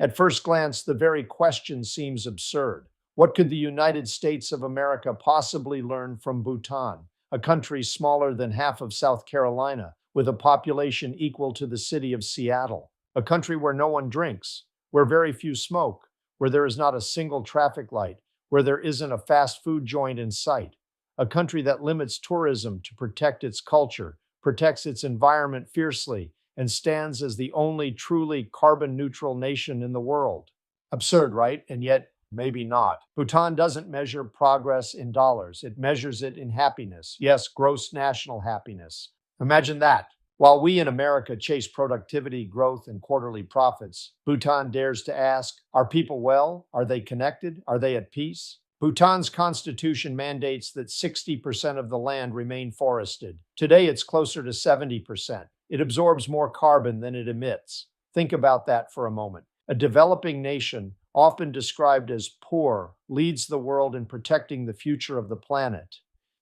At first glance, the very question seems absurd. What could the United States of America possibly learn from Bhutan, a country smaller than half of South Carolina, with a population equal to the city of Seattle? A country where no one drinks, where very few smoke, where there is not a single traffic light, where there isn't a fast food joint in sight. A country that limits tourism to protect its culture, protects its environment fiercely, and stands as the only truly carbon neutral nation in the world. Absurd, right? And yet, maybe not. Bhutan doesn't measure progress in dollars, it measures it in happiness. Yes, gross national happiness. Imagine that. While we in America chase productivity, growth, and quarterly profits, Bhutan dares to ask, are people well? Are they connected? Are they at peace? Bhutan's constitution mandates that 60% of the land remain forested. Today, it's closer to 70%. It absorbs more carbon than it emits. Think about that for a moment. A developing nation, often described as poor, leads the world in protecting the future of the planet.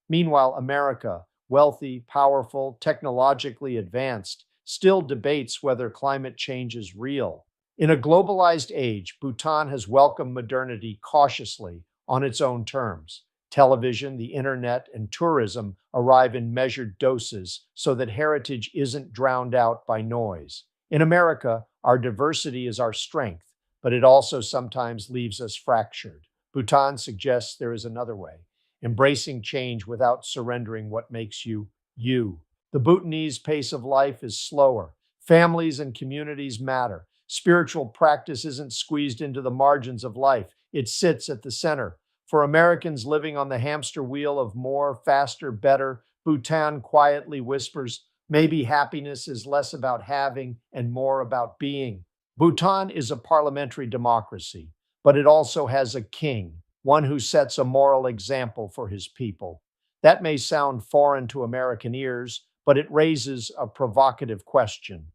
Meanwhile, America, wealthy, powerful, technologically advanced, still debates whether climate change is real. In a globalized age, Bhutan has welcomed modernity cautiously on its own terms. Television, the internet, and tourism arrive in measured doses so that heritage isn't drowned out by noise. In America, our diversity is our strength, but it also sometimes leaves us fractured. Bhutan suggests there is another way, embracing change without surrendering what makes you, you. The Bhutanese pace of life is slower. Families and communities matter. Spiritual practice isn't squeezed into the margins of life, it sits at the center. For Americans living on the hamster wheel of more, faster, better, Bhutan quietly whispers, maybe happiness is less about having and more about being. Bhutan is a parliamentary democracy, but it also has a king, one who sets a moral example for his people. That may sound foreign to American ears, but it raises a provocative question.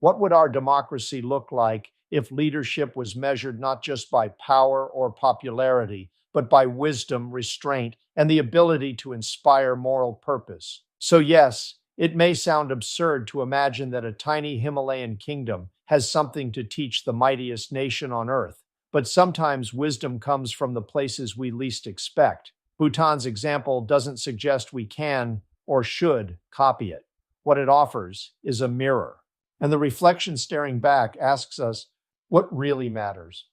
What would our democracy look like if leadership was measured not just by power or popularity, but by wisdom, restraint, and the ability to inspire moral purpose? So, yes, it may sound absurd to imagine that a tiny Himalayan kingdom has something to teach the mightiest nation on earth, but sometimes wisdom comes from the places we least expect. Bhutan's example doesn't suggest we can or should copy it. What it offers is a mirror. And the reflection staring back asks us, what really matters?